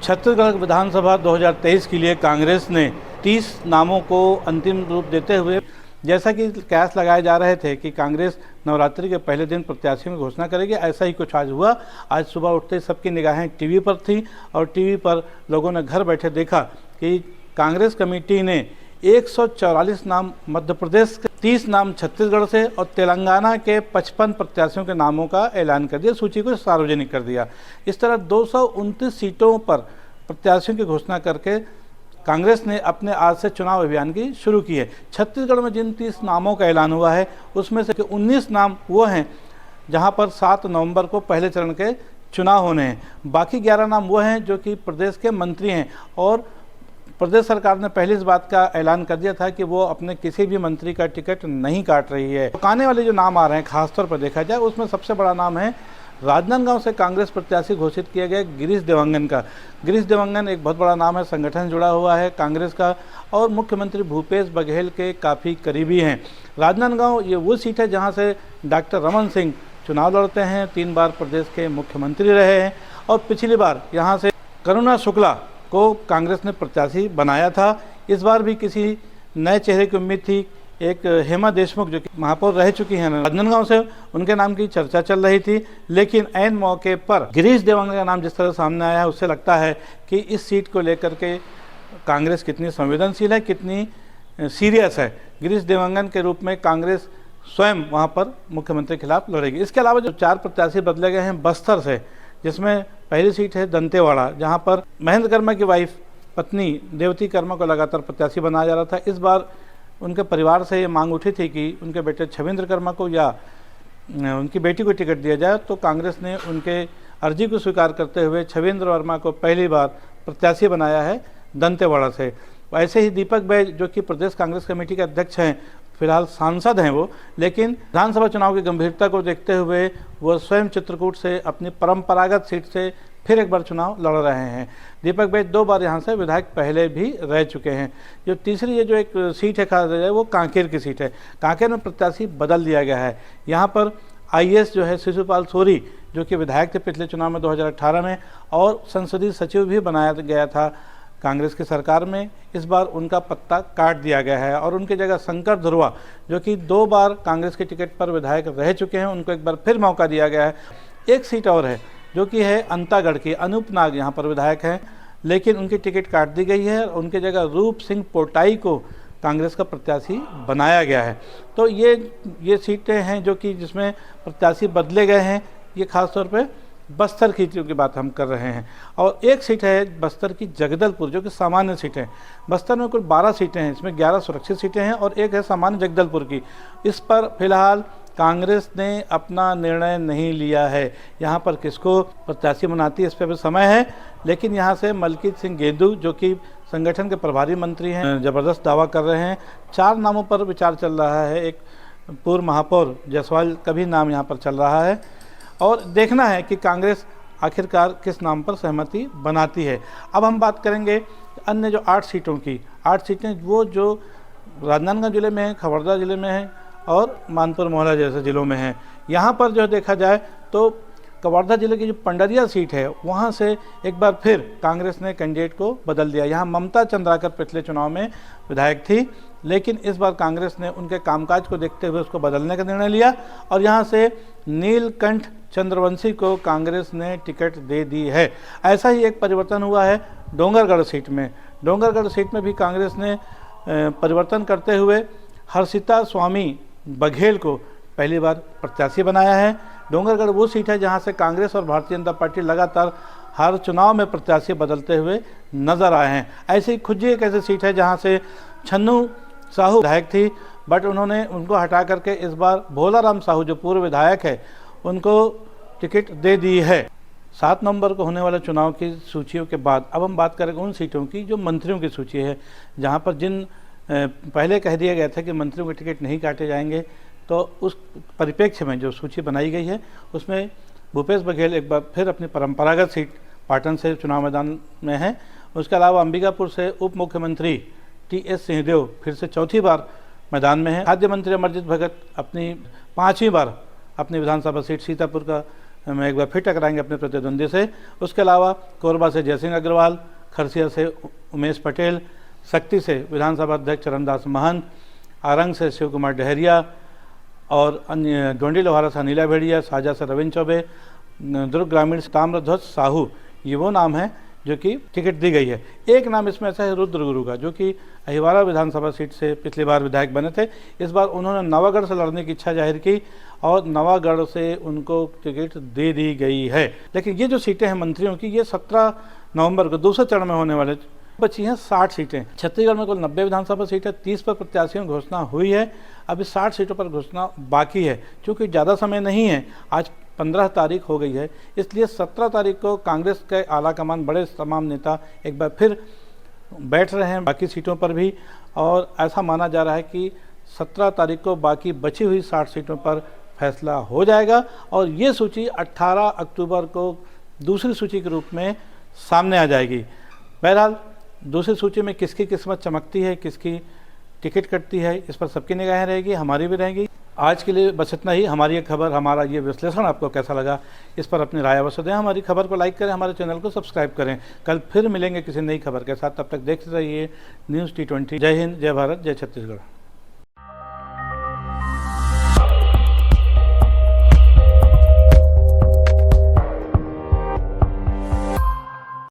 छत्तीसगढ़ विधानसभा 2023 के लिए कांग्रेस ने 30 नामों को अंतिम रूप देते हुए, जैसा कि कयास लगाए जा रहे थे कि कांग्रेस नवरात्रि के पहले दिन प्रत्याशियों की घोषणा करेगी, ऐसा ही कुछ आज हुआ। आज सुबह उठते सबकी निगाहें टीवी पर थी और टीवी पर लोगों ने घर बैठे देखा कि कांग्रेस कमेटी ने 144 नाम मध्य प्रदेश के, 30 नाम छत्तीसगढ़ से और तेलंगाना के 55 प्रत्याशियों के नामों का ऐलान कर दिया, सूची को सार्वजनिक कर दिया। इस तरह 229 सीटों पर प्रत्याशियों की घोषणा करके कांग्रेस ने अपने आज से चुनाव अभियान की शुरू की है। छत्तीसगढ़ में जिन 30 नामों का ऐलान हुआ है उसमें से 19 नाम वो हैं जहां पर 7 नवंबर को पहले चरण के चुनाव होने हैं। बाकी 11 नाम वो हैं जो कि प्रदेश के मंत्री हैं और प्रदेश सरकार ने पहले इस बात का ऐलान कर दिया था कि वो अपने किसी भी मंत्री का टिकट नहीं काट रही है। तो आने वाले जो नाम आ रहे हैं खासतौर पर देखा जाए उसमें सबसे बड़ा नाम है राजनांदगांव से कांग्रेस प्रत्याशी घोषित किया गया गिरीश देवंगन का। गिरीश देवंगन एक बहुत बड़ा नाम है, संगठन जुड़ा हुआ है कांग्रेस का और मुख्यमंत्री भूपेश बघेल के काफ़ी करीबी हैं। राजनांदगांव ये वो सीट है जहां से डॉक्टर रमन सिंह चुनाव लड़ते हैं, 3 बार प्रदेश के मुख्यमंत्री रहे हैं और पिछली बार यहाँ से करुणा शुक्ला को कांग्रेस ने प्रत्याशी बनाया था। इस बार भी किसी नए चेहरे की उम्मीद थी। एक हेमा देशमुख जो कि महापौर रह चुकी हैं राजनांदगांव से, उनके नाम की चर्चा चल रही थी, लेकिन ऐन मौके पर गिरीश देवंगन का नाम जिस तरह सामने आया है उससे लगता है कि इस सीट को लेकर के कांग्रेस कितनी संवेदनशील है, कितनी सीरियस है। गिरीश देवंगन के रूप में कांग्रेस स्वयं वहाँ पर मुख्यमंत्री के खिलाफ लड़ेगी। इसके अलावा जो 4 प्रत्याशी बदले गए हैं बस्तर से, जिसमें पहली सीट है दंतेवाड़ा, जहाँ पर महेंद्र कर्मा की वाइफ पत्नी देवती कर्मा को लगातार प्रत्याशी बनाया जा रहा था। इस बार उनके परिवार से ये मांग उठी थी कि उनके बेटे छविंद्र कर्मा को या उनकी बेटी को टिकट दिया जाए, तो कांग्रेस ने उनके अर्जी को स्वीकार करते हुए छविंद्र वर्मा को पहली बार प्रत्याशी बनाया है दंतेवाड़ा से। ऐसे ही दीपक बैज जो कि प्रदेश कांग्रेस कमेटी के अध्यक्ष हैं, फिलहाल सांसद हैं वो, लेकिन विधानसभा चुनाव की गंभीरता को देखते हुए वो स्वयं चित्रकूट से अपनी परंपरागत सीट से फिर एक बार चुनाव लड़ रहे हैं। दीपक बैज 2 बार यहाँ से विधायक पहले भी रह चुके हैं। जो तीसरी ये जो एक सीट है खास है वो कांकेर की सीट है। कांकेर में प्रत्याशी बदल दिया गया है। यहाँ पर आईएएस जो है शिशुपाल सोरी जो कि विधायक थे पिछले चुनाव में 2018 में और संसदीय सचिव भी बनाया गया था कांग्रेस की सरकार में, इस बार उनका पत्ता काट दिया गया है और उनकी जगह शंकर ध्रुवा जो कि 2 बार कांग्रेस के टिकट पर विधायक रह चुके हैं, उनको एक बार फिर मौका दिया गया है। एक सीट और है जो कि है अंतागढ़ की, अनूप नाग यहाँ पर विधायक हैं, लेकिन उनकी टिकट काट दी गई है। उनकी जगह रूप सिंह पोटाई को कांग्रेस का प्रत्याशी बनाया गया है। तो ये सीटें हैं जो कि जिसमें प्रत्याशी बदले गए हैं। ये खासतौर पे बस्तर की बात हम कर रहे हैं। और एक सीट है बस्तर की जगदलपुर जो कि सामान्य सीट है। बस्तर में कुल 12 सीटें हैं, इसमें 11 सुरक्षित सीटें हैं और एक है सामान्य जगदलपुर की। इस पर फिलहाल कांग्रेस ने अपना निर्णय नहीं लिया है। यहाँ पर किसको प्रत्याशी बनाती है इस पर भी समय है, लेकिन यहाँ से मलकीत सिंह गेंदू जो कि संगठन के प्रभारी मंत्री हैं ज़बरदस्त दावा कर रहे हैं। 4 नामों पर विचार चल रहा है। एक पूर्व महापौर जायसवाल का भी नाम यहाँ पर चल रहा है और देखना है कि कांग्रेस आखिरकार किस नाम पर सहमति बनाती है। अब हम बात करेंगे अन्य जो 8 सीटों की। 8 सीटें वो जो राजनांदगांव जिले में है, खबरदा जिले में है और मानपुर मोहला जैसे ज़िलों में है। यहाँ पर जो देखा जाए तो कवर्धा जिले की जो पंडरिया सीट है वहाँ से एक बार फिर कांग्रेस ने कैंडिडेट को बदल दिया। यहाँ ममता चंद्राकर पिछले चुनाव में विधायक थी, लेकिन इस बार कांग्रेस ने उनके कामकाज को देखते हुए उसको बदलने का निर्णय लिया और यहाँ से नीलकंठ चंद्रवंशी को कांग्रेस ने टिकट दे दी है। ऐसा ही एक परिवर्तन हुआ है डोंगरगढ़ सीट में। डोंगरगढ़ सीट में भी कांग्रेस ने परिवर्तन करते हुए हर्षिता स्वामी बघेल को पहली बार प्रत्याशी बनाया है। डोंगरगढ़ वो सीट है जहां से कांग्रेस और भारतीय जनता पार्टी लगातार हर चुनाव में प्रत्याशी बदलते हुए नजर आए हैं। ऐसे ही खुज्जी एक ऐसी सीट है जहां से छन्नू साहू विधायक थी, बट उन्होंने उनको हटा करके इस बार भोलाराम साहू जो पूर्व विधायक है उनको टिकट दे दी है। 7 नवंबर को होने वाले चुनाव की सूचियों के बाद अब हम बात करेंगे उन सीटों की जो मंत्रियों की सूची है, जहाँ पर जिन पहले कह दिया गया था कि मंत्रियों के टिकट नहीं काटे जाएंगे, तो उस परिप्रेक्ष्य में जो सूची बनाई गई है उसमें भूपेश बघेल एक बार फिर अपनी परंपरागत सीट पाटन से चुनाव मैदान में है। उसके अलावा अंबिकापुर से उप मुख्यमंत्री टीएस सिंहदेव फिर से 4थी बार मैदान में है। खाद्य मंत्री अमरजीत भगत अपनी 5वीं बार अपनी विधानसभा सीट सीतापुर का में एक बार फिर टकराएंगे अपने प्रतिद्वंदी से। उसके अलावा कोरबा से जयसिंह अग्रवाल, खरसिया से उमेश पटेल, शक्ति से विधानसभा अध्यक्ष चरणदास महंत, आरंग से शिव कुमार डहरिया और अन्य डोंडी लोहारा से अनिला भेड़िया, साजा से रविंद्र चौबे, दुर्ग ग्रामीण से ताम्रध्वज साहू, ये वो नाम है जो कि टिकट दी गई है। एक नाम इसमें ऐसा है रुद्र गुरु का, जो कि अहिवारा विधानसभा सीट से पिछली बार विधायक बने थे। इस बार उन्होंने नवागढ़ से लड़ने की इच्छा जाहिर की और नवागढ़ से उनको टिकट दे दी गई है। लेकिन ये जो सीटें हैं मंत्रियों की, ये 17 नवंबर को दूसरे चरण में होने वाले बची हैं 60 सीटें। छत्तीसगढ़ में कुल 90 विधानसभा सीटें, 30 पर प्रत्याशियों की घोषणा हुई है, अभी 60 सीटों पर घोषणा बाकी है। क्योंकि ज़्यादा समय नहीं है, आज 15 तारीख हो गई है, इसलिए 17 तारीख को कांग्रेस के आला कमान, बड़े तमाम नेता एक बार फिर बैठ रहे हैं बाकी सीटों पर भी, और ऐसा माना जा रहा है कि 17 तारीख को बाकी बची हुई 60 सीटों पर फैसला हो जाएगा और ये सूची 18 अक्टूबर को दूसरी सूची के रूप में सामने आ जाएगी। बहरहाल दूसरी सूची में किसकी किस्मत चमकती है, किसकी टिकट कटती है, इस पर सबकी निगाहें रहेगी, हमारी भी रहेंगी। आज के लिए बस इतना ही। हमारी ये खबर, हमारा ये विश्लेषण आपको कैसा लगा, इस पर अपनी राय अवश्य दें। हमारी खबर को लाइक करें, हमारे चैनल को सब्सक्राइब करें। कल फिर मिलेंगे किसी नई खबर के साथ, तब तक देखते रहिए न्यूज़ T20। जय हिंद, जय भारत, जय छत्तीसगढ़।